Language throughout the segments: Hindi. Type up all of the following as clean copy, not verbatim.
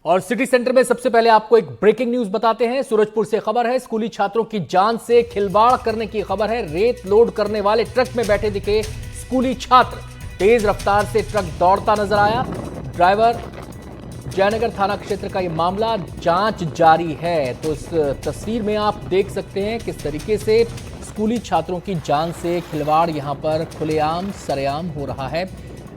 और सिटी सेंटर में सबसे पहले आपको एक ब्रेकिंग न्यूज बताते हैं। सूरजपुर से खबर है, स्कूली छात्रों की जान से खिलवाड़ करने की खबर है। रेत लोड करने वाले ट्रक में बैठे दिखे स्कूली छात्र, तेज रफ्तार से ट्रक दौड़ता नजर आया। ड्राइवर जयनगर थाना क्षेत्र का यह मामला, जांच जारी है। तो इस तस्वीर में आप देख सकते हैं किस तरीके से स्कूली छात्रों की जान से खिलवाड़ यहां पर खुलेआम सरेआम हो रहा है।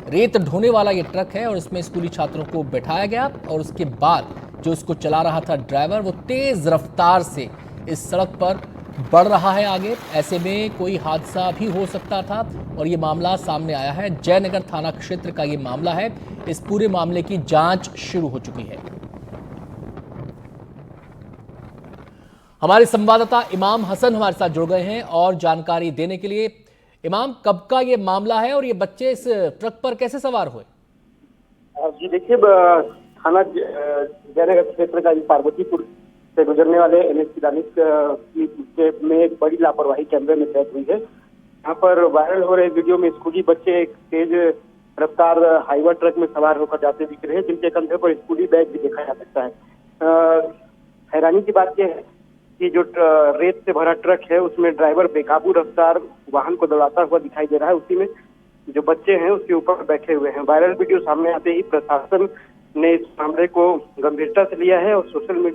रेत ढोने वाला ये ट्रक है और इसमें स्कूली छात्रों को बैठाया गया और उसके बाद जो इसको चला रहा था ड्राइवर, वो तेज रफ्तार से इस सड़क पर बढ़ रहा है आगे। ऐसे में कोई हादसा भी हो सकता था और ये मामला सामने आया है। जयनगर थाना क्षेत्र का ये मामला है। इस पूरे मामले की जांच शुरू हो चुकी है। हमारे संवाददाता इमाम हसन हमारे साथ जुड़ गए हैं और जानकारी देने के लिए। इमाम, कब का ये मामला है और ये बच्चे इस ट्रक पर कैसे सवार हुए? जी देखिए, थाना जयनगर क्षेत्र का पार्वतीपुर से गुजरने वाले NH दानिश में एक बड़ी लापरवाही कैमरे में कैद हुई है। यहाँ पर वायरल हो रहे वीडियो में स्कूली बच्चे एक तेज रफ्तार हाईवा ट्रक में सवार होकर जाते दिख रहे हैं, जिनके कंधे पर स्कूली बैग भी देखा जा सकता है। हैरानी की बात यह है कि जो रेत से भरा ट्रक है उसमें ड्राइवर बेकाबू रफ्तार वाहन को दौड़ाता हुआ दिखाई दे रहा है। उसी में जो बच्चे हैं उसके ऊपर बैठे हुए हैं। वायरल वीडियो सामने आते ही प्रशासन ने इस मामले को गंभीरता से लिया है और सोशल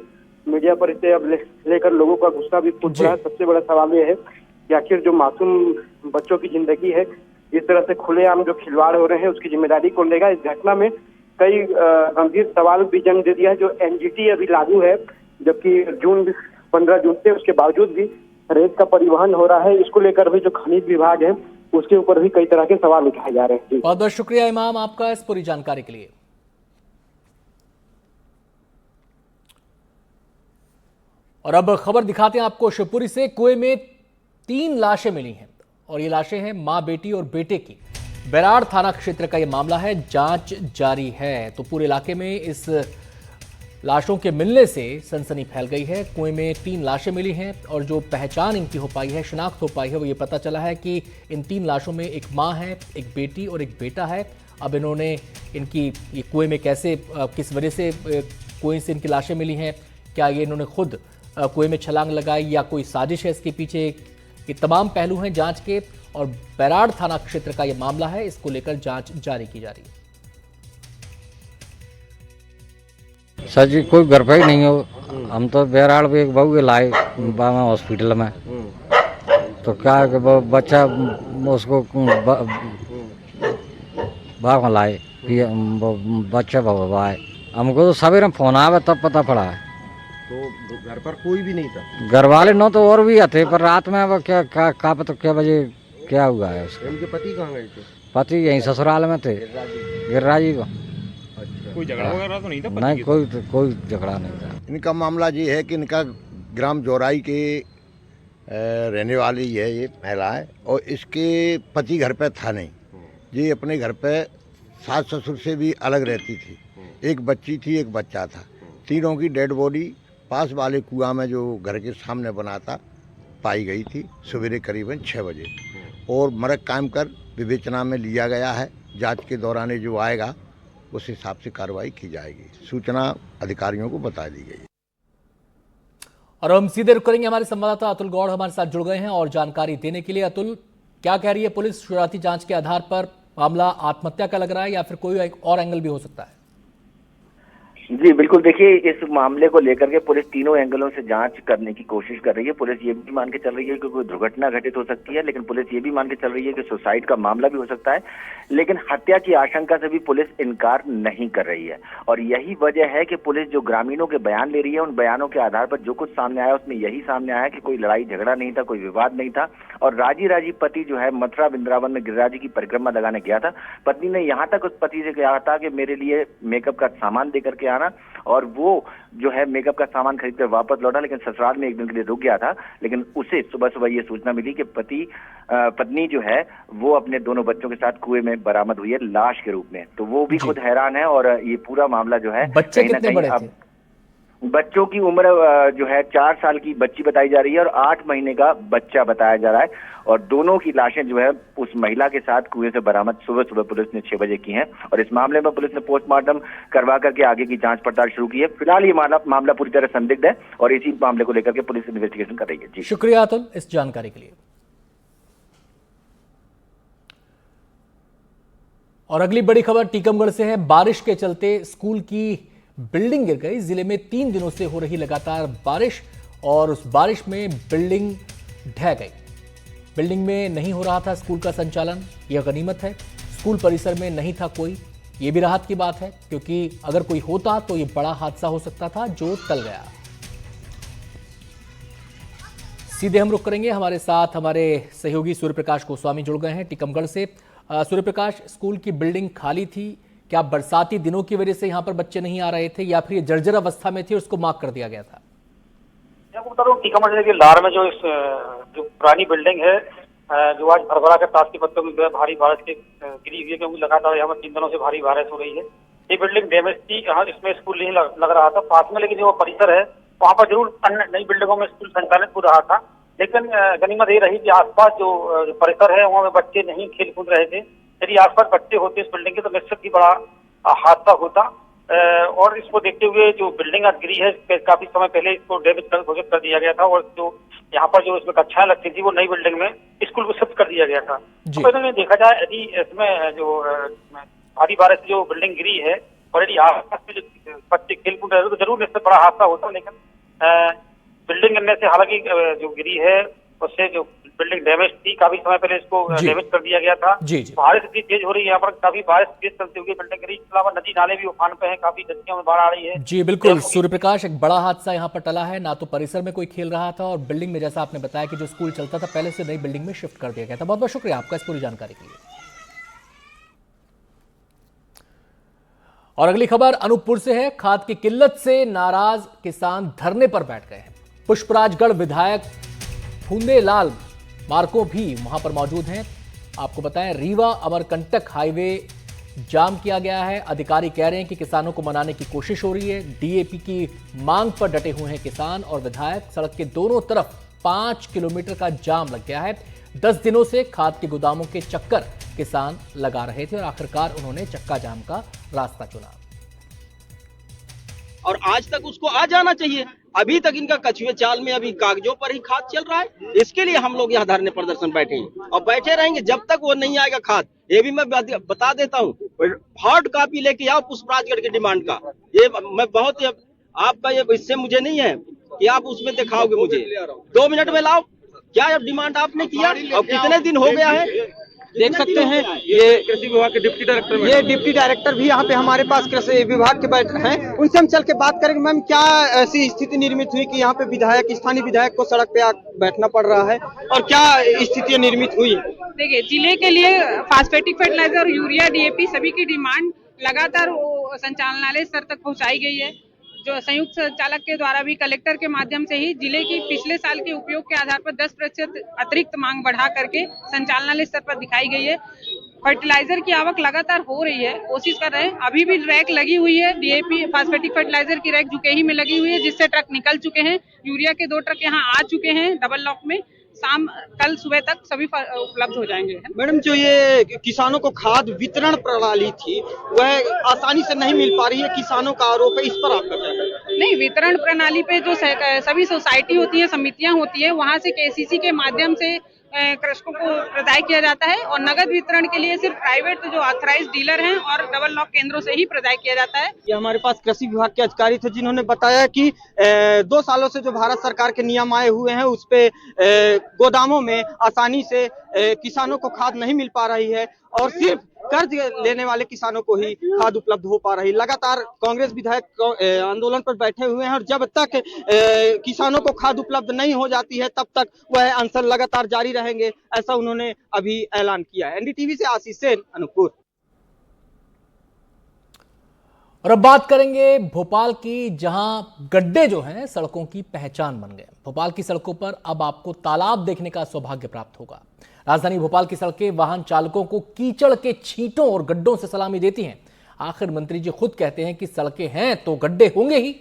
मीडिया पर इसे अब लेकर लोगों का गुस्सा भी फूट रहा है। सबसे बड़ा सवाल यह है कि आखिर जो मासूम बच्चों की जिंदगी है, इस तरह से खुलेआम जो खिलवाड़ हो रहे हैं, उसकी जिम्मेदारी कौन लेगा? इस घटना में कई गंभीर सवाल भी जन्म दे दिया है। जो NGT अभी लागू है, जबकि 15 जून से, उसके बावजूद भी रेत का परिवहन हो रहा है। इसको लेकर भी जो खनिज विभाग है उसके ऊपर भी कई तरह के सवाल उठाए जा रहे हैं। बहुत बहुत शुक्रिया इमाम आपका इस पूरी जानकारी के लिए। और अब खबर दिखाते हैं आपको शिवपुरी से। कुएं में 3 लाशें मिली हैं और ये लाशें हैं मां, बेटी और बेटे की। बैराड़ थाना क्षेत्र का ये मामला है, जांच जारी है। तो पूरे इलाके में इस लाशों के मिलने से सनसनी फैल गई है। कुएं में 3 लाशें मिली हैं और जो पहचान इनकी हो पाई है, शिनाख्त हो पाई है, वो ये पता चला है कि इन 3 लाशों में एक मां है, एक बेटी और एक बेटा है। अब इन्होंने ये कुएं में कैसे, किस वजह से कुएं से इनकी लाशें मिली हैं, क्या ये इन्होंने खुद कुएं में छलांग लगाई या कोई साजिश है इसके पीछे, ये तमाम पहलू हैं जांच के। और बैराड़ थाना क्षेत्र का ये मामला है, इसको लेकर जांच जारी की जा रही है। सर जी, कोई घर पे ही नहीं हो। हम तो बैराड़ पे एक बहू लाए बाबा हॉस्पिटल में, तो क्या है कि बच्चा उसको बाबा लाए, बच्चा बाबा आए। हमको तो सवेरे फोन आवे तब पता पड़ा है। तो घर पर कोई भी नहीं था? घर वाले नो तो और भी थे, पर रात में अब क्या पता क्या बजे क्या हुआ है उसका। उनके पति कहाँ गए थे? पति यहीं ससुराल में थे, गिरिराजी को। कोई झगड़ा वगैरह तो नहीं था? नहीं, कोई झगड़ा नहीं था। इनका मामला ये है कि इनका ग्राम जोराई के रहने वाली है ये महिला है, और इसके पति घर पे था नहीं। ये अपने घर पे सास ससुर से भी अलग रहती थी। एक बच्ची थी, एक बच्चा था। तीनों की डेड बॉडी पास वाले कुआं में जो घर के सामने बना था पाई गई थी सवेरे करीबन 6 बजे, और मरग कायम कर विवेचना में लिया गया है। जांच के दौरान जो आएगा उस हिसाब से कार्रवाई की जाएगी। सूचना अधिकारियों को बता दी गई। और हम सीधे रुक करेंगे, हमारे संवाददाता अतुल गौड़ हमारे साथ जुड़ गए हैं और जानकारी देने के लिए। अतुल, क्या कह रही है पुलिस? शुरुआती जांच के आधार पर मामला आत्महत्या का लग रहा है या फिर कोई एक और एंगल भी हो सकता है? जी बिल्कुल, देखिए इस मामले को लेकर के पुलिस तीनों एंगलों से जांच करने की कोशिश कर रही है। पुलिस ये भी मान के चल रही है कि कोई दुर्घटना घटित हो सकती है, लेकिन पुलिस ये भी मान के चल रही है कि सुसाइड का मामला भी हो सकता है, लेकिन हत्या की आशंका से भी पुलिस इनकार नहीं कर रही है। और यही वजह है कि पुलिस जो ग्रामीणों के बयान ले रही है, उन बयानों के आधार पर जो कुछ सामने आया उसमें यही सामने आया कि कोई लड़ाई झगड़ा नहीं था, कोई विवाद नहीं था। और राजी पति जो है मथुरा वृंदावन में गिरिराज की परिक्रमा लगाने गया था। पत्नी ने यहाँ तक उस पति से कहा था कि मेरे लिए मेकअप का सामान दे करके आना, और वो जो है मेकअप का सामान खरीद कर वापस लौटा, लेकिन ससुराल में एक दिन के लिए रुक गया था। लेकिन उसे सुबह ये सूचना मिली कि पत्नी जो है वो अपने दोनों बच्चों के साथ कुएं में बरामद हुई है लाश के रूप में। तो वो भी खुद हैरान है और ये पूरा मामला जो है बच्चे कितने बड़े थे? बच्चों की उम्र जो है 4 साल की बच्ची बताई जा रही है और 8 महीने का बच्चा बताया जा रहा है, और दोनों की लाशें जो है उस महिला के साथ कुएं से बरामद सुबह पुलिस ने 6 बजे की हैं, और इस मामले में पुलिस ने पोस्टमार्टम करवा करके आगे की जांच पड़ताल शुरू की है। फिलहाल ये मामला पूरी तरह संदिग्ध है और इसी मामले को लेकर के पुलिस इन्वेस्टिगेशन कर रही है। जी शुक्रिया अतुल इस जानकारी के लिए। और अगली बड़ी खबर टीकमगढ़ से है। बारिश के चलते स्कूल की बिल्डिंग गिर गई। जिले में 3 दिनों से हो रही लगातार बारिश और उस बारिश में बिल्डिंग ढह गई। बिल्डिंग में नहीं हो रहा था स्कूल का संचालन, यह गनीमत है। स्कूल परिसर में नहीं था कोई, यह भी राहत की बात है, क्योंकि अगर कोई होता तो यह बड़ा हादसा हो सकता था जो टल गया। सीधे हम रुक करेंगे, हमारे साथ हमारे सहयोगी सूर्य प्रकाश गोस्वामी जुड़ गए हैं टीकमगढ़ से। सूर्य प्रकाश, स्कूल की बिल्डिंग खाली थी, क्या बरसाती दिनों की वजह से यहाँ पर बच्चे नहीं आ रहे थे या फिर ये जर्जर अवस्था में थी और उसको मार्क कर दिया गया था? टीकमगढ़ जिले के लार में जो पुरानी बिल्डिंग है, जो आज भरभरा के ताश के पत्तों में भारी बारिश के गिरी हुई है, क्योंकि लगातार यहाँ पर 3 दिनों से भारी बारिश हो रही है। ये बिल्डिंग डैमेज थी, यहाँ इसमें स्कूल नहीं लग रहा था पास में, लेकिन जो परिसर है वहाँ पर जरूर अन्य नई बिल्डिंगों में स्कूल संचालित हो रहा था। लेकिन गनीमत ये रही कि आसपास जो परिसर है वहाँ में बच्चे नहीं खेल कूद रहे थे। यदि आसपास बच्चे होते इस बिल्डिंग के तो निश्चित ही बड़ा हादसा होता, और इसको देखते हुए जो बिल्डिंग आज गिरी है काफी समय पहले इसको डैमेज घोषित कर दिया गया था, और जो यहाँ पर जो इसमें कक्षाएं लगती थी वो नई बिल्डिंग में स्कूल को शिफ्ट कर दिया गया था। तो पहले देखा जाए यदि इसमें जो भारी बारिश से जो बिल्डिंग गिरी है और यदि आसपास में जो बच्चे खेल कूद रहे तो जरूर इससे बड़ा हादसा होता, लेकिन बिल्डिंग गिरने से हालांकि जो गिरी है उससे जो बिल्डिंग डैमेज थी काफी समय पहले इसको डैमेज कर दिया गया था। बारिश इतनी तेज हो रही है यहाँ पर, काफी बारिश तेज चलते हुए बिल्डिंग गिरी। इसके अलावा नदी नाले भी उफान पे हैं, काफी नदियों में बाढ़ आ रही है। जी बिल्कुल सूर्य प्रकाश, एक बड़ा हादसा यहाँ पर टला है। ना तो परिसर में कोई खेल रहा था और बिल्डिंग में जैसा आपने बताया कि जो स्कूल चलता था पहले से नई बिल्डिंग में शिफ्ट कर दिया गया था। बहुत बहुत शुक्रिया आपका इस पूरी जानकारी के लिए। और अगली खबर अनूपपुर से है। खाद की किल्लत से नाराज किसान धरने पर बैठ गए हैं। पुष्पराजगढ़ विधायक फूंदेलाल मार्को भी वहां पर मौजूद हैं। आपको बताएं, रीवा अमरकंटक हाईवे जाम किया गया है। अधिकारी कह रहे हैं कि किसानों को मनाने की कोशिश हो रही है। डीएपी की मांग पर डटे हुए हैं किसान और विधायक। सड़क के दोनों तरफ 5 किलोमीटर का जाम लग गया है। 10 दिनों से खाद के गोदामों के चक्कर किसान लगा रहे थे और आखिरकार उन्होंने चक्का जाम का रास्ता चुना। और आज तक उसको आ जाना चाहिए। अभी तक इनका कछुए चाल में अभी कागजों पर ही खाद चल रहा है। इसके लिए हम लोग यहाँ धरने प्रदर्शन बैठे हैं और बैठे रहेंगे जब तक वो नहीं आएगा खाद। ये भी मैं बता देता हूँ, हार्ड कॉपी लेके आओ पुष्पराजगढ़ की डिमांड का। ये मैं बहुत आपका ये इससे मुझे नहीं है कि आप उसमें दिखाओगे मुझे। 2 मिनट में लाओ, क्या डिमांड आपने किया और कितने दिन हो गया है देख सकते हैं। ये कृषि विभाग के डिप्टी डायरेक्टर, ये डिप्टी डायरेक्टर भी यहाँ पे हमारे पास कृषि विभाग के बैठे हैं। उनसे हम चल के बात करेंगे। मैम, क्या ऐसी स्थिति निर्मित हुई कि यहाँ पे विधायक, स्थानीय विधायक को सड़क पे बैठना पड़ रहा है और क्या स्थितियाँ निर्मित हुई? देखिए, जिले के लिए फास्फेटिक फर्टिलाइजर, यूरिया, डीएपी सभी की डिमांड लगातार संचालनालय स्तर तक पहुँचाई गई है। जो संयुक्त संचालक के द्वारा भी कलेक्टर के माध्यम से ही जिले की पिछले साल के उपयोग के आधार पर 10% अतिरिक्त मांग बढ़ा करके संचालनालय स्तर पर दिखाई गई है। फर्टिलाइजर की आवक लगातार हो रही है, कोशिश कर रहे हैं। अभी भी रैक लगी हुई है, डीएपी फास्फेटिक फर्टिलाइजर की रैक जुकेही में लगी हुई है, जिससे ट्रक निकल चुके हैं। यूरिया के 2 ट्रक यहाँ आ चुके हैं डबल लॉक में। कल सुबह तक सभी उपलब्ध हो जाएंगे। मैडम, जो ये किसानों को खाद वितरण प्रणाली थी वह आसानी से नहीं मिल पा रही है, किसानों का आरोप है, इस पर आपका क्या कहना है? नहीं, वितरण प्रणाली पे जो सभी सोसाइटी होती है, समितियां होती है, वहां से केसीसी के माध्यम से कृषकों को प्रदाय किया जाता है और नगद वितरण के लिए सिर्फ प्राइवेट जो ऑथराइज डीलर हैं और डबल लॉक केंद्रों से ही प्रदाय किया जाता है। ये हमारे पास कृषि विभाग के अधिकारी थे जिन्होंने बताया कि 2 सालों से जो भारत सरकार के नियम आए हुए हैं उस पे गोदामों में आसानी से किसानों को खाद नहीं मिल पा रही है और सिर्फ कर्ज लेने वाले किसानों को ही खाद उपलब्ध हो पा रही। लगातार कांग्रेस विधायक आंदोलन पर बैठे हुए हैं और जब तक किसानों को खाद उपलब्ध नहीं हो जाती है तब तक वह अनशन लगातार जारी रहेंगे, ऐसा उन्होंने अभी ऐलान किया है। एनडीटीवी से आशीष सेन, अनूपपुर। और अब बात करेंगे भोपाल की, जहां गड्ढे जो हैं सड़कों की पहचान बन गए। भोपाल की सड़कों पर अब आपको तालाब देखने का सौभाग्य प्राप्त होगा। राजधानी भोपाल की सड़कें वाहन चालकों को कीचड़ के छींटों और गड्ढों से सलामी देती हैं। आखिर मंत्री जी खुद कहते हैं कि सड़कें हैं तो गड्ढे होंगे ही।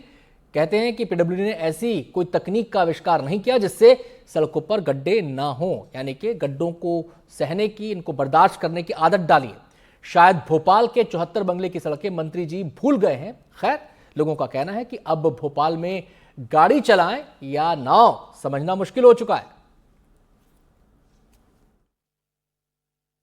कहते हैं कि पीडब्ल्यूडी ने ऐसी कोई तकनीक का आविष्कार नहीं किया जिससे सड़कों पर गड्ढे ना हो, यानी कि गड्ढों को सहने की, इनको बर्दाश्त करने की आदत डाली है। शायद भोपाल के 74 बंगले की सड़कें मंत्री जी भूल गए हैं। खैर, लोगों का कहना है कि अब भोपाल में गाड़ी चलाएं या नाव समझना मुश्किल हो चुका है।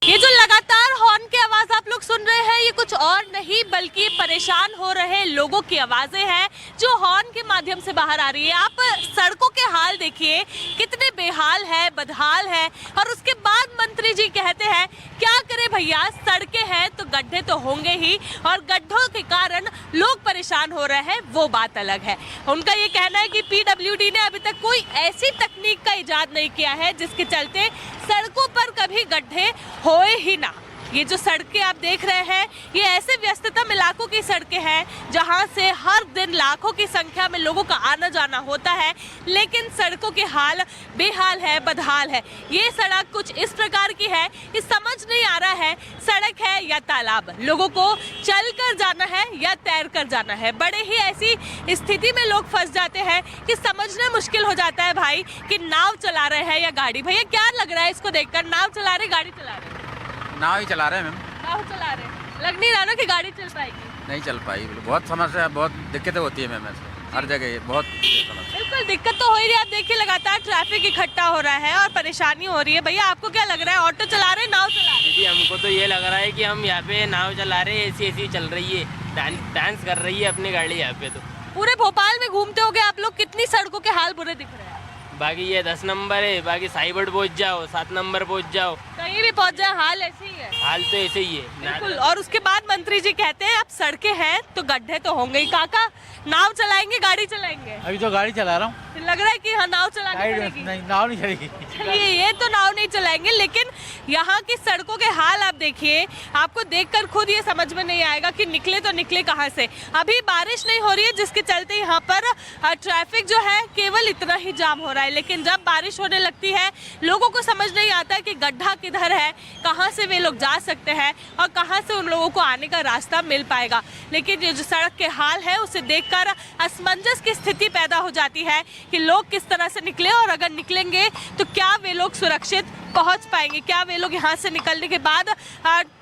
ये जो लगातार हॉर्न की आवाज आप लोग सुन रहे हैं, ये कुछ और नहीं बल्कि परेशान हो रहे लोगों की आवाजें हैं जो हॉर्न के माध्यम से बाहर आ रही है। आप सड़कों के हाल देखिए, कितने बेहाल है, बदहाल है। और उसके बाद मंत्री जी कहते हैं क्या करें भैया, सड़कें हैं तो गड्ढे तो होंगे ही, और गड्ढों के कारण लोग परेशान हो रहे हैं, वो बात अलग है। उनका ये कहना है कि पीडब्ल्यूडी ने अभी तक कोई ऐसी तकनीक का इजाद नहीं किया है जिसके चलते सड़कों पर कभी गड्ढे होए ही ना। ये जो सड़कें आप देख रहे हैं, ये ऐसे व्यस्ततम इलाकों की सड़कें हैं जहां से हर दिन लाखों की संख्या में लोगों का आना जाना होता है, लेकिन सड़कों के हाल बेहाल है, बदहाल है। ये सड़क कुछ इस प्रकार की है कि समझ नहीं आ रहा है सड़क है या तालाब, लोगों को चल कर जाना है या तैर कर जाना है। बड़े ही ऐसी स्थिति में लोग फंस जाते हैं कि समझना मुश्किल हो जाता है भाई कि नाव चला रहे हैं या गाड़ी। भैया क्या लग रहा है इसको देखकर, नाव चला रहे गाड़ी चला रहे? नाव ही चला रहे हैं मैम। नाव चला रहे हैं, लग नहीं रहा ना कि गाड़ी चल पाएगी? नहीं चल पाई, बहुत समस्या, बहुत दिक्कतें होती है मैम, हर जगह बहुत समस्या। बिल्कुल दिक्कत तो हो ही रही है। आप देखिए लगातार ट्रैफिक इकट्ठा हो रहा है और परेशानी हो रही है। भैया आपको क्या लग रहा है, ऑटो चला रहे हैं, नाव चला रहे हैं? दीदी हमको तो ये लग रहा है कि हम यहाँ पे नाव चला रहे हैं, ऐसी चल रही है, डांस कर रही है अपनी गाड़ी यहाँ पे। तो पूरे भोपाल में घूमते होगे आप लोग, कितनी सड़कों के हाल बुरे दिख रहे हैं? बाकी ये 10 नंबर है, बाकी साइबर्ड पहुँच जाओ, 7 नंबर पहुँच जाओ, कहीं भी पहुँच जाए हाल ऐसे ही है। हाल तो ऐसे ही है बिल्कुल। और उसके बाद मंत्री जी कहते हैं अब सड़कें हैं तो गड्ढे तो होंगे ही। काका नाव चलाएंगे गाड़ी चलाएंगे? अभी तो गाड़ी चला रहा हूँ। लग रहा है कि हाँ नाव चलानी पड़ेगी। नहीं, नाव नहीं चलेगी। चलिए, ये तो नाव नहीं चलाएंगे, लेकिन यहाँ की सड़कों के हाल आप देखिए, आपको देखकर खुद ये समझ में नहीं आएगा कि निकले तो निकले कहाँ से। अभी बारिश नहीं हो रही है जिसके चलते यहाँ पर ट्रैफिक जो है केवल इतना ही जाम हो रहा है, लेकिन जब बारिश होने लगती है लोगों को समझ नहीं आता है कि गड्ढा किधर है, कहाँ से वे लोग जा सकते हैं और कहाँ से उन लोगों को आने का रास्ता मिल पाएगा। लेकिन ये जो सड़क के हाल है उसे देखकर असमंजस की स्थिति पैदा हो जाती है कि लोग किस तरह से निकले, और अगर निकलेंगे तो क्या वे लोग सुरक्षित पहुंच पाएंगे, क्या वे लोग यहाँ से निकलने के बाद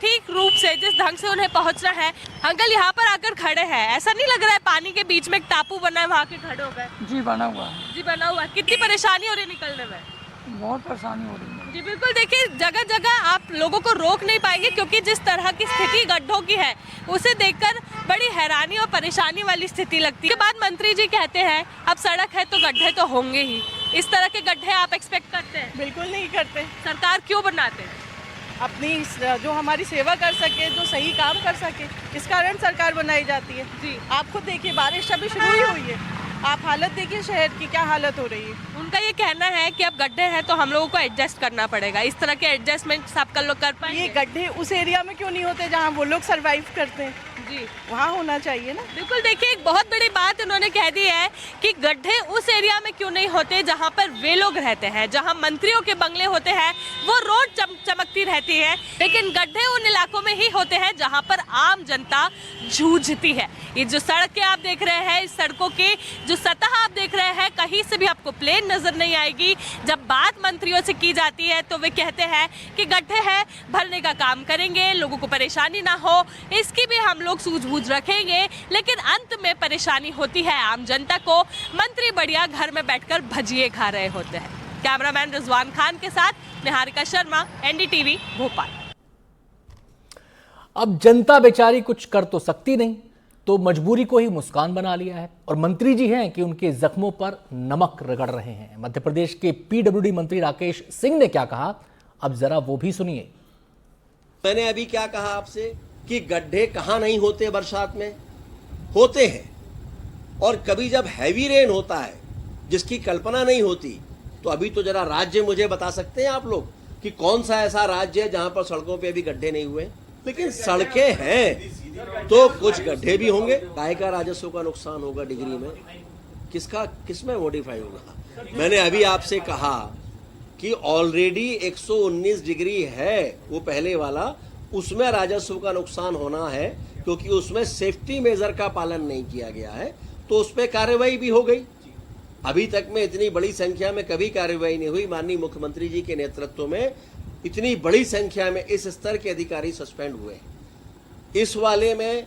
ठीक रूप से जिस ढंग से उन्हें पहुंचना है। अंकल यहाँ पर आकर खड़े हैं, ऐसा नहीं लग रहा है पानी के बीच में एक टापू बना है, वहाँ के खड़े हो गए? जी बना हुआ है। जी बना हुआ है। कितनी परेशानी हो रही है निकलने में? बहुत परेशानी हो रही है। जी बिल्कुल। देखिए जगह जगह आप लोगों को रोक नहीं पाएंगे क्योंकि जिस तरह की स्थिति गड्ढों की है उसे देखकर बड़ी हैरानी और परेशानी वाली स्थिति लगती है। के बाद मंत्री जी कहते हैं अब सड़क है तो गड्ढे तो होंगे ही। इस तरह के गड्ढे आप एक्सपेक्ट करते हैं? बिल्कुल नहीं करते। सरकार क्यों बनाते हैं? अपनी जो हमारी सेवा कर सके, जो सही काम कर सके, इस कारण सरकार बनाई जाती है। जी आप खुद देखिए, बारिश अभी शुरू ही हुई है, आप हालत देखिए शहर की क्या हालत हो रही है। उनका ये कहना है कि अब गड्ढे हैं तो हम लोगों को एडजस्ट करना पड़ेगा। इस तरह के एडजस्टमेंट सबका लोग कर पाएंगे? ये गड्ढे उस एरिया में क्यों नहीं होते जहाँ वो लोग सरवाइव करते हैं? जी वहाँ होना चाहिए ना। बिल्कुल। देखिए एक बहुत बड़ी बात उन्होंने कह दी है कि गड्ढे उस एरिया में क्यों नहीं होते जहाँ पर वे लोग रहते हैं, जहाँ मंत्रियों के बंगले होते हैं, वो रोड चमकती रहती है, लेकिन गड्ढे उन इलाकों में ही होते हैं जहाँ पर आम जनता जूझती है। ये जो सड़कें आप देख रहे हैं, इस सड़कों की जो सतह आप देख रहे हैं, कहीं से भी आपको प्लेन नजर नहीं आएगी। जब बात मंत्रियों से की जाती है तो वे कहते हैं कि गड्ढे हैं, भरने का काम करेंगे, लोगों को परेशानी ना हो इसकी भी हम लोग सूझबूझ रखेंगे, लेकिन अंत में परेशानी होती है आम जनता को। मंत्री बढ़िया घर में बैठकर भजिए खा रहे होते हैं। कैमरामैन रिजवान खान के साथ निहारिका शर्मा, एनडीटीवी भोपाल। अब जनता बेचारी कुछ कर तो सकती नहीं, तो मजबूरी को ही मुस्कान बना लिया है, और मंत्री जी हैं कि उनके जख्मों पर नमक रगड़ रहे हैं। मध्य प्रदेश के पीडब्ल्यूडी मंत्री राकेश सिंह ने क्या कहा, अब जरा वो भी सुनिए। मैंने अभी क्या कहा आपसे कि गड्ढे कहाँ नहीं होते, बरसात में होते हैं, और कभी जब हैवी रेन होता है जिसकी कल्पना नहीं होती, तो अभी तो जरा राज्य मुझे बता सकते हैं आप लोग कि कौन सा ऐसा राज्य है जहां पर सड़कों पे अभी गड्ढे नहीं हुए? लेकिन सड़कें हैं तो कुछ गड्ढे भी होंगे। काय का राजस्व का नुकसान होगा डिग्री में, किसमें मॉडिफाई होगा? मैंने अभी आपसे कहा कि ऑलरेडी 119 डिग्री है वो पहले वाला, उसमें राजस्व का नुकसान होना है क्योंकि उसमें सेफ्टी मेजर का पालन नहीं किया गया है। तो उस पर कार्रवाई भी हो गई। अभी तक में इतनी बड़ी संख्या में कभी कार्रवाई नहीं हुई। माननीय मुख्यमंत्री जी के नेतृत्व में इतनी बड़ी संख्या में इस स्तर के अधिकारी सस्पेंड हुए। इस वाले में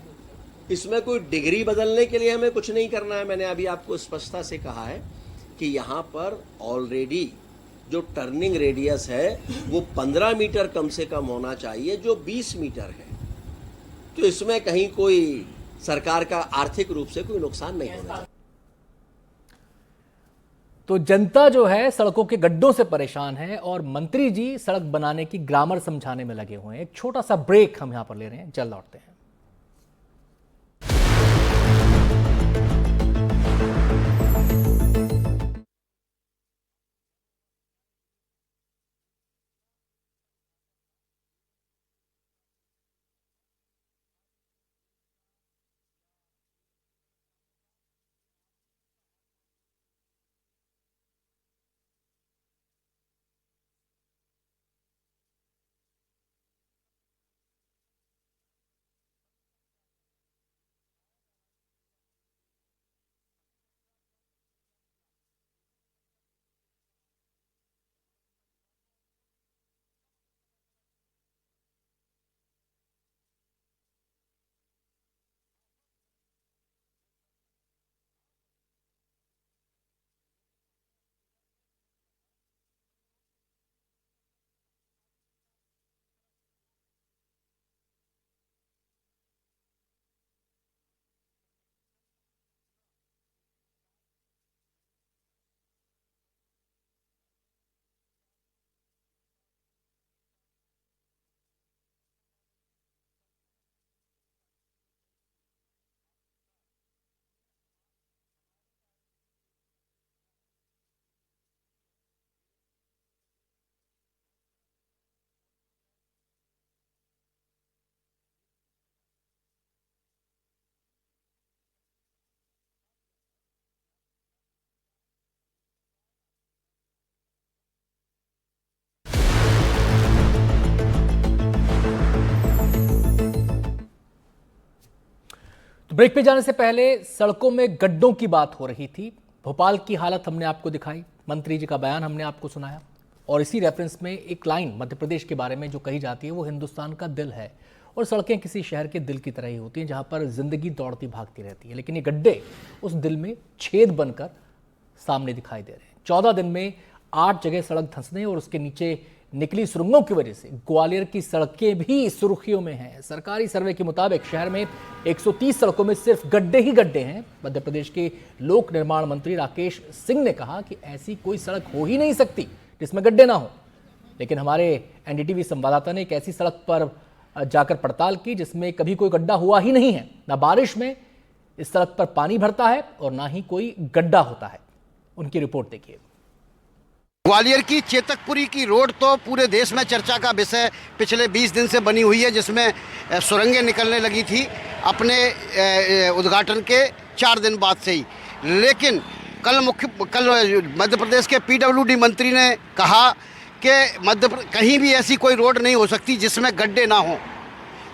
इसमें कोई डिग्री बदलने के लिए हमें कुछ नहीं करना है। मैंने अभी आपको स्पष्टता से कहा है कि यहाँ पर ऑलरेडी जो टर्निंग रेडियस है वो 15 मीटर कम से कम होना चाहिए, जो 20 मीटर है। तो इसमें कहीं कोई सरकार का आर्थिक रूप से कोई नुकसान नहीं होना चाहिए। तो जनता जो है सड़कों के गड्ढों से परेशान है और मंत्री जी सड़क बनाने की ग्रामर समझाने में लगे हुए हैं। एक छोटा सा ब्रेक हम यहां पर ले रहे हैं, जल्द लौटते हैं। ब्रेक पे जाने से पहले सड़कों में गड्ढों की बात हो रही थी। भोपाल की हालत हमने आपको दिखाई, मंत्री जी का बयान हमने आपको सुनाया और इसी रेफरेंस में एक लाइन मध्य प्रदेश के बारे में जो कही जाती है वो हिंदुस्तान का दिल है और सड़कें किसी शहर के दिल की तरह ही होती हैं जहां पर जिंदगी दौड़ती भागती रहती है, लेकिन ये गड्ढे उस दिल में छेद बनकर सामने दिखाई दे रहे हैं। 14 दिन में 8 जगह सड़क धंसने और उसके नीचे निकली सुरंगों की वजह से ग्वालियर की सड़कें भी सुर्खियों में हैं। सरकारी सर्वे के मुताबिक शहर में 130 सड़कों में सिर्फ गड्ढे ही गड्ढे हैं। मध्य प्रदेश के लोक निर्माण मंत्री राकेश सिंह ने कहा कि ऐसी कोई सड़क हो ही नहीं सकती जिसमें गड्ढे ना हो, लेकिन हमारे एनडीटीवी संवाददाता ने एक ऐसी सड़क पर जाकर पड़ताल की जिसमें कभी कोई गड्ढा हुआ ही नहीं है। ना बारिश में इस सड़क पर पानी भरता है और ना ही कोई गड्ढा होता है। उनकी रिपोर्ट देखिए। ग्वालियर की चेतकपुरी की रोड तो पूरे देश में चर्चा का विषय पिछले 20 दिन से बनी हुई है, जिसमें सुरंगें निकलने लगी थी अपने उद्घाटन के 4 दिन बाद से ही। लेकिन कल मध्य प्रदेश के पीडब्ल्यूडी मंत्री ने कहा कि कहीं भी ऐसी कोई रोड नहीं हो सकती जिसमें गड्ढे ना हो।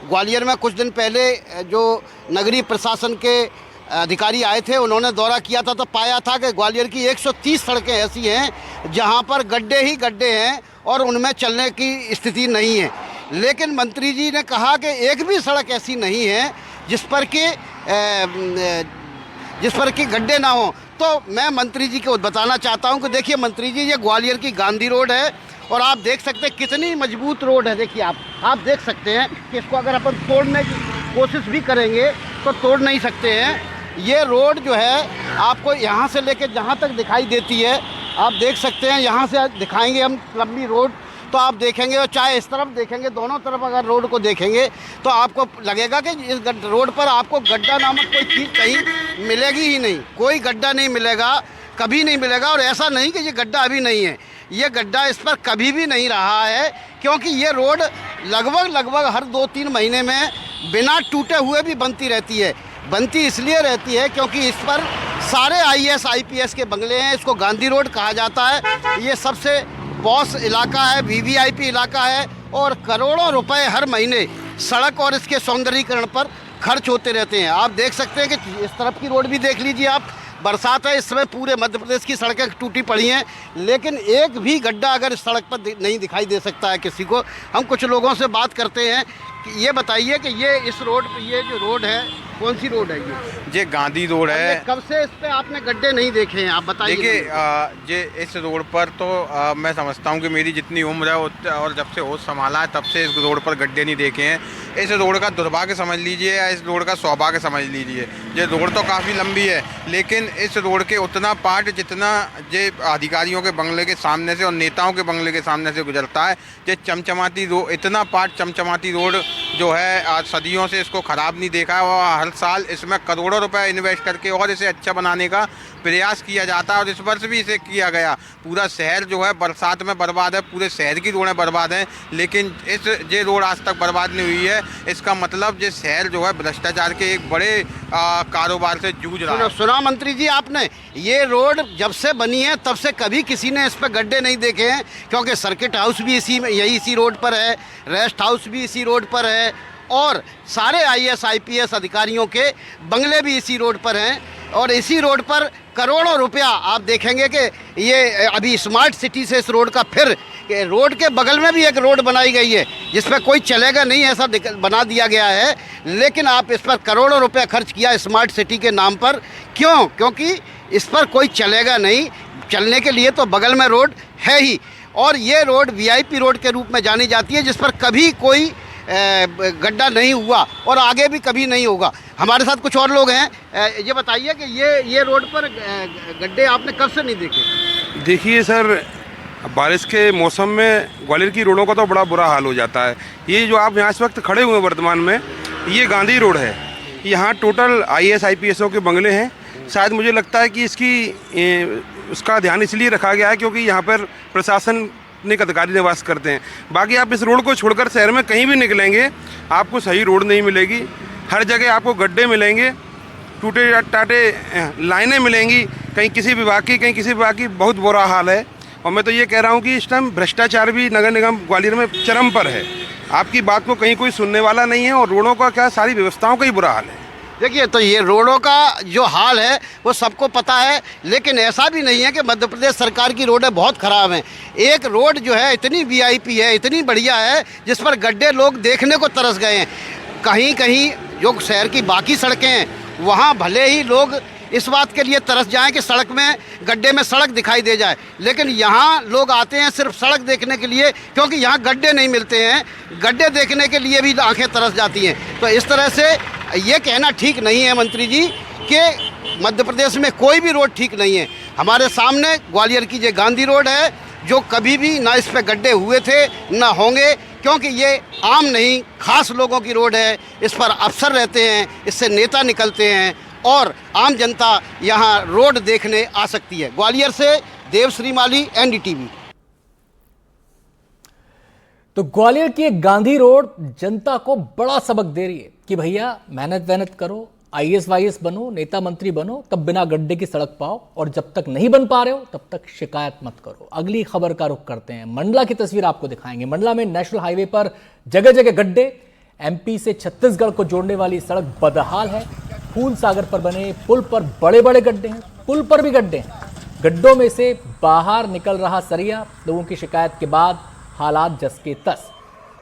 ग्वालियर में कुछ दिन पहले जो नगरीय प्रशासन के अधिकारी आए थे, उन्होंने दौरा किया था तो पाया था कि ग्वालियर की 130 सड़कें ऐसी हैं जहां पर गड्ढे ही गड्ढे हैं और उनमें चलने की स्थिति नहीं है। लेकिन मंत्री जी ने कहा कि एक भी सड़क ऐसी नहीं है जिस पर कि गड्ढे ना हो। तो मैं मंत्री जी को बताना चाहता हूं कि देखिए मंत्री जी, ये ग्वालियर की गांधी रोड है और आप देख सकते हैं कितनी मजबूत रोड है। देखिए आप देख सकते हैं कि इसको अगर अपन तोड़ने की कोशिश भी करेंगे तो तोड़ नहीं सकते हैं। ये रोड जो है आपको यहाँ से लेकर जहाँ तक दिखाई देती है, आप देख सकते हैं। यहाँ से दिखाएंगे हम लंबी रोड तो आप देखेंगे, और चाहे इस तरफ देखेंगे, दोनों तरफ अगर रोड को देखेंगे तो आपको लगेगा कि इस रोड पर आपको गड्ढा नामक कोई चीज़ कहीं मिलेगी ही नहीं। कोई गड्ढा नहीं मिलेगा, कभी नहीं मिलेगा। और ऐसा नहीं कि ये गड्ढा अभी नहीं है, ये गड्ढा इस पर कभी भी नहीं रहा है, क्योंकि ये रोड लगभग हर 2-3 महीने में बिना टूटे हुए भी बनती रहती है। बनती इसलिए रहती है क्योंकि इस पर सारे IAS IPS के बंगले हैं। इसको गांधी रोड कहा जाता है। ये सबसे पॉश इलाका है, VVIP इलाका है और करोड़ों रुपए हर महीने सड़क और इसके सौंदर्यीकरण पर खर्च होते रहते हैं। आप देख सकते हैं कि इस तरफ की रोड भी देख लीजिए आप, बरसात है इस समय पूरे मध्य प्रदेश की सड़कें टूटी पड़ी हैं, लेकिन एक भी गड्ढा अगर इस सड़क पर नहीं दिखाई दे सकता है किसी को। हम कुछ लोगों से बात करते हैं कि ये बताइए कि ये इस रोड, ये जो रोड है कौन सी रोड है ये गांधी रोड है। कब से इस पे आपने गड्ढे नहीं देखे हैं, आप बताइए। देखिए ये इस रोड पर तो मैं समझता हूँ कि मेरी जितनी उम्र है और जब से होश संभाला है तब से इस रोड पर गड्ढे नहीं देखे हैं। इस रोड का दुर्भाग्य समझ लीजिए या इस रोड का सौभाग्य समझ लीजिए। ये रोड तो काफ़ी लंबी है, लेकिन इस रोड के उतना पार्ट जितना ये अधिकारियों के बंगले के सामने से और नेताओं के बंगले के सामने से गुजरता है, ये चमचमाती रोड, इतना पार्ट चमचमाती रोड जो है आज सदियों से इसको ख़राब नहीं देखा है और हर साल इसमें करोड़ों रुपए इन्वेस्ट करके और इसे अच्छा बनाने का प्रयास किया जाता है और इस वर्ष भी इसे किया गया। पूरा शहर जो है बरसात में बर्बाद है, पूरे शहर की रोडें बर्बाद हैं, लेकिन ये रोड आज तक बर्बाद नहीं हुई है। इसका मतलब ये शहर जो है भ्रष्टाचार के एक बड़े कारोबार से जूझ रहा है। सुना मंत्री जी आपने, ये रोड जब से बनी है तब से कभी किसी ने इस पर गड्ढे नहीं देखे हैं, क्योंकि सर्किट हाउस भी इसी रोड पर है, रेस्ट हाउस भी इसी रोड पर है और सारे IAS IPS अधिकारियों के बंगले भी इसी रोड पर हैं और इसी रोड पर करोड़ों रुपया आप देखेंगे कि ये अभी स्मार्ट सिटी से इस रोड का फिर रोड के बगल में भी एक रोड बनाई गई है जिसमें कोई चलेगा नहीं ऐसा बना दिया गया है, लेकिन आप इस पर करोड़ों रुपया खर्च किया स्मार्ट सिटी के नाम पर। क्यों? क्योंकि इस पर कोई चलेगा नहीं, चलने के लिए तो बगल में रोड है ही और ये रोड VIP रोड के रूप में जानी जाती है जिस पर कभी कोई गड्ढा नहीं हुआ और आगे भी कभी नहीं होगा। हमारे साथ कुछ और लोग हैं। ये बताइए कि ये रोड पर गड्ढे आपने कब से नहीं देखे? देखिए सर, बारिश के मौसम में ग्वालियर की रोडों का तो बड़ा बुरा हाल हो जाता है। ये जो आप यहाँ इस वक्त खड़े हुए हैं वर्तमान में, ये गांधी रोड है। यहाँ टोटल IAS IPSओं के बंगले हैं। शायद मुझे लगता है कि उसका ध्यान इसलिए रखा गया है क्योंकि यहाँ पर प्रशासन अधिकारी निवास करते हैं। बाकी आप इस रोड को छोड़कर शहर में कहीं भी निकलेंगे आपको सही रोड नहीं मिलेगी। हर जगह आपको गड्ढे मिलेंगे, टूटे टाटे लाइनें मिलेंगी, कहीं किसी विभाग की कहीं किसी विभाग की। बहुत बुरा हाल है और मैं तो ये कह रहा हूँ कि इस टाइम भ्रष्टाचार भी नगर निगम ग्वालियर में चरम पर है। आपकी बात को कहीं कोई सुनने वाला नहीं है और रोडों का क्या, सारी व्यवस्थाओं का ही बुरा हाल है। देखिए, तो ये रोडों का जो हाल है वो सबको पता है, लेकिन ऐसा भी नहीं है कि मध्य प्रदेश सरकार की रोडें बहुत ख़राब हैं। एक रोड जो है इतनी VIP है, इतनी बढ़िया है, जिस पर गड्ढे लोग देखने को तरस गए हैं। कहीं कहीं जो शहर की बाकी सड़कें हैं वहाँ भले ही लोग इस बात के लिए तरस जाएं कि सड़क में गड्ढे में सड़क दिखाई दे जाए, लेकिन यहाँ लोग आते हैं सिर्फ सड़क देखने के लिए, क्योंकि यहाँ गड्ढे नहीं मिलते हैं। गड्ढे देखने के लिए भी आंखें तरस जाती हैं। तो इस तरह से ये कहना ठीक नहीं है मंत्री जी कि मध्य प्रदेश में कोई भी रोड ठीक नहीं है। हमारे सामने ग्वालियर की ये गांधी रोड है जो कभी भी ना इस पे गड्ढे हुए थे ना होंगे, क्योंकि ये आम नहीं खास लोगों की रोड है। इस पर अफसर रहते हैं, इससे नेता निकलते हैं और आम जनता यहाँ रोड देखने आ सकती है। ग्वालियर से देव श्रीमाली, NDTV। तो ग्वालियर की एक गांधी रोड जनता को बड़ा सबक दे रही है कि भैया मेहनत करो, IAS वाईएस बनो, नेता मंत्री बनो, तब बिना गड्ढे की सड़क पाओ, और जब तक नहीं बन पा रहे हो तब तक शिकायत मत करो। अगली खबर का रुख करते हैं। मंडला की तस्वीर आपको दिखाएंगे। मंडला में नेशनल हाईवे पर जगह जगह गड्ढे। MP से छत्तीसगढ़ को जोड़ने वाली सड़क बदहाल है। फूल सागर पर बने पुल पर बड़े बड़े गड्ढे हैं, पुल पर भी गड्ढे हैं। गड्ढों में से बाहर निकल रहा सरिया। लोगों की शिकायत के बाद हालात जस के तस।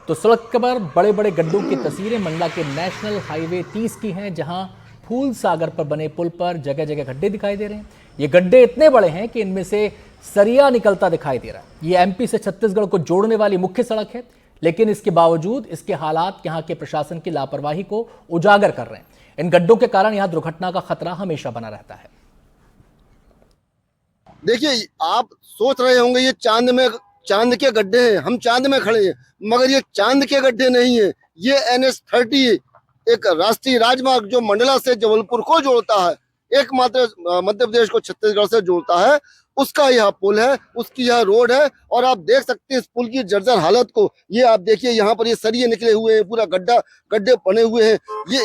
तो सड़क पर बड़े बड़े गड्ढों की तस्वीरें मंडला के नेशनल हाईवे 30 की हैं, जहां फूल सागर पर बने पुल पर जगह जगह गड्ढे दिखाई दे रहे हैं। ये गड्ढे इतने बड़े हैं कि इनमें से सरिया निकलता दिखाई दे रहा है। ये MP से छत्तीसगढ़ को जोड़ने वाली मुख्य सड़क है, लेकिन इसके बावजूद इसके हालात यहाँ के प्रशासन की लापरवाही को उजागर कर रहे हैं। इन गड्ढों के कारण यहाँ दुर्घटना का खतरा हमेशा बना रहता है। देखिए, आप सोच रहे होंगे ये चांद के गड्ढे हैं, हम चांद में खड़े हैं, मगर ये चांद के गड्ढे नहीं है। ये NH30 एक राष्ट्रीय राजमार्ग जो मंडला से जबलपुर को जोड़ता है, एकमात्र मध्य प्रदेश को छत्तीसगढ़ से जोड़ता है, उसका यह पुल है, उसकी यह रोड है। और आप देख सकते हैं इस पुल की जर्जर हालत को। ये आप देखिए, यहाँ पर ये सरिये निकले हुए हैं, पूरा गड्ढे बने हुए हैं।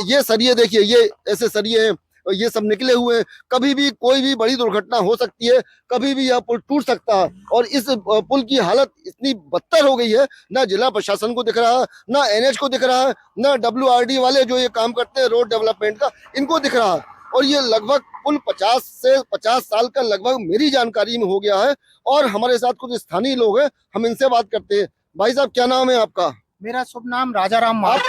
ये सरिये देखिए, ये ऐसे सरिये हैं। ये सब निकले हुए हैं। कभी भी कोई भी बड़ी दुर्घटना हो सकती है, कभी भी यह पुल टूट सकता है। और इस पुल की हालत इतनी बदतर हो गई है, ना जिला प्रशासन को दिख रहा है, ना NH को दिख रहा है, ना WRD वाले जो ये काम करते हैं रोड डेवलपमेंट का, इनको दिख रहा है। और ये लगभग पुल 50 साल का लगभग मेरी जानकारी में हो गया है। और हमारे साथ कुछ स्थानीय लोग हैं, हम इनसे बात करते हैं। भाई साहब, क्या नाम है आपका? मेरा शुभ नाम राजाराम। आप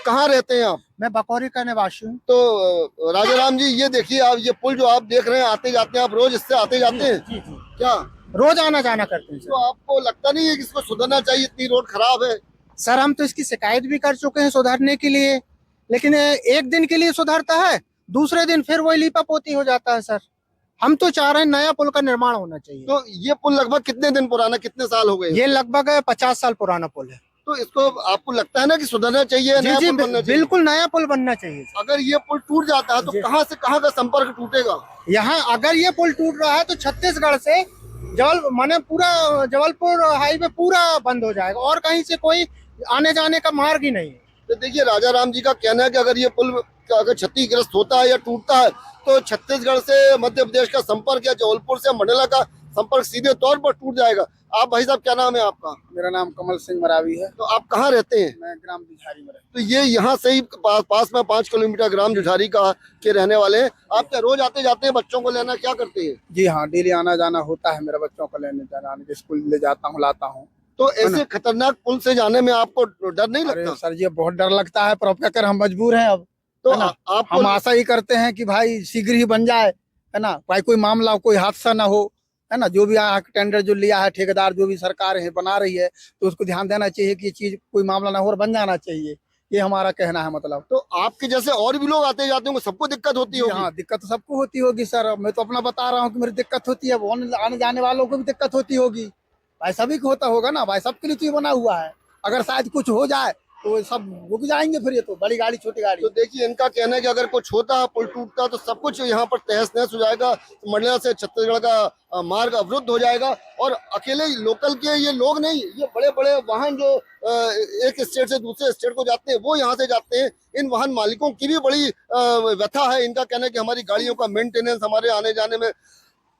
कहाँ रहते हैं आप? मैं बकौरी का निवासी हूँ। तो राजाराम जी, ये देखिए आप, ये पुल जो आप देख रहे हैं, आते जाते हैं आप, रोज इससे आते जाते हैं? जी। क्या रोज आना जाना करते हैं। तो आपको लगता नहीं है कि इसको सुधरना चाहिए, इतनी रोड खराब है? सर, हम तो इसकी शिकायत भी कर चुके हैं सुधारने के लिए, लेकिन एक दिन के लिए सुधरता है, दूसरे दिन फिर वही लीपापोती हो जाता है। सर, हम तो चाह रहे हैं नया पुल का निर्माण होना चाहिए। तो ये पुल लगभग कितने दिन पुराना, कितने साल हो गए? ये लगभग 50 साल पुराना पुल है। तो इसको आपको लगता है ना कि सुधरना चाहिए? जी, बिल्कुल नया पुल बनना चाहिए। अगर ये पुल टूट जाता है तो कहाँ से कहाँ का संपर्क टूटेगा? यहाँ अगर ये पुल टूट रहा है तो छत्तीसगढ़ से माने पूरा जबलपुर हाईवे पूरा बंद हो जाएगा और कहीं से कोई आने जाने का मार्ग ही नहीं है। तो देखिए, राजाराम जी का कहना है कि अगर ये पुल अगर क्षतिग्रस्त होता है या टूटता है तो छत्तीसगढ़ से मध्य प्रदेश का संपर्क या जबलपुर से मंडला का संपर्क सीधे तौर पर टूट जाएगा। आप भाई साहब, क्या नाम है आपका? मेरा नाम कमल सिंह मरावी है। तो आप कहाँ रहते हैं? मैं ग्राम जुझारी में रहता हूं। तो ये यहाँ से ही पास में 5 किलोमीटर ग्राम जुझारी का के रहने वाले हैं। आप क्या रोज आते जाते हैं बच्चों को लेना, क्या करते हैं? जी हाँ, डेली आना जाना होता है मेरा, बच्चों को लेने जाना, स्कूल ले जाता हूँ, लाता हूँ। तो ऐसे खतरनाक पुल से जाने में आपको डर नहीं लगता? सर, ये बहुत डर लगता है, पर अब क्या कर, हम मजबूर हैं। अब तो हम आशा ही करते हैं कि भाई शीघ्र ही बन जाए, है ना, भाई कोई मामला, कोई हादसा ना हो, है ना। जो भी टेंडर जो लिया है, ठेकेदार जो भी सरकार है बना रही है, तो उसको ध्यान देना चाहिए कि ये चीज कोई मामला ना हो और बन जाना चाहिए। ये हमारा कहना है। मतलब तो आपके जैसे और भी लोग आते जाते होंगे, सबको दिक्कत होती होगी? हाँ, दिक्कत तो सबको होती होगी सर। मैं तो अपना बता रहा हूँ कि मेरी दिक्कत होती है, आने जाने वालों को भी दिक्कत होती होगी भाई, सभी को होता होगा ना भाई, सबके लिए तो ये बना हुआ है। अगर शायद कुछ हो जाए तो सब रुक जाएंगे, फिर ये तो बड़ी गाड़ी छोटी गाड़ी। तो देखिए, इनका कहना है कि अगर कुछ होता, पुल टूटता, तो सब कुछ यहाँ पर तहस नहस हो जाएगा, मंडला से छत्तीसगढ़ का मार्ग अवरुद्ध हो जाएगा। और अकेले लोकल के ये लोग नहीं, ये बड़े बड़े वाहन जो एक स्टेट से दूसरे स्टेट को जाते हैं, वो यहाँ से जाते हैं। इन वाहन मालिकों की भी बड़ी व्यथा है। इनका कहना है कि हमारी गाड़ियों का मेंटेनेंस, हमारे आने जाने में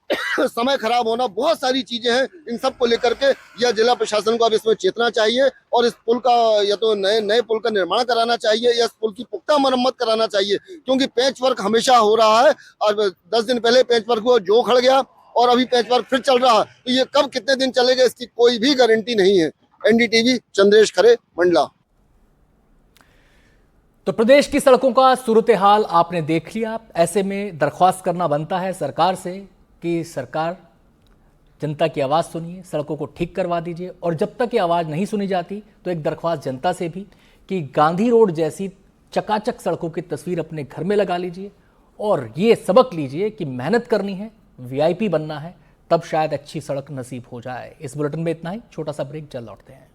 समय खराब होना, बहुत सारी चीजें हैं। इन सब को लेकर के यह जिला प्रशासन को अब इसमें चेतना चाहिए और इस पुल का या तो नए पुल का निर्माण कराना चाहिए या इस पुल की पुख्ता मरम्मत कराना चाहिए, क्योंकि पैच वर्क हमेशा हो रहा है। और 10 दिन पहले पैच वर्क हुआ, जो खड़ गया, और अभी पैच वर्क फिर चल रहा है। तो ये कब कितने दिन चलेगा, इसकी कोई भी गारंटी नहीं है। NDTV, चंद्रेश खरे, मंडला। तो प्रदेश की सड़कों का सूरत हाल आपने देख लिया। ऐसे में दरख्वास्त करना बनता है सरकार से कि सरकार जनता की आवाज़ सुनिए, सड़कों को ठीक करवा दीजिए। और जब तक ये आवाज़ नहीं सुनी जाती तो एक दरख्वास्त जनता से भी कि गांधी रोड जैसी चकाचक सड़कों की तस्वीर अपने घर में लगा लीजिए और ये सबक लीजिए कि मेहनत करनी है, VIP बनना है, तब शायद अच्छी सड़क नसीब हो जाए। इस बुलेटिन में इतना ही, छोटा सा ब्रेक, जल्द लौटते हैं।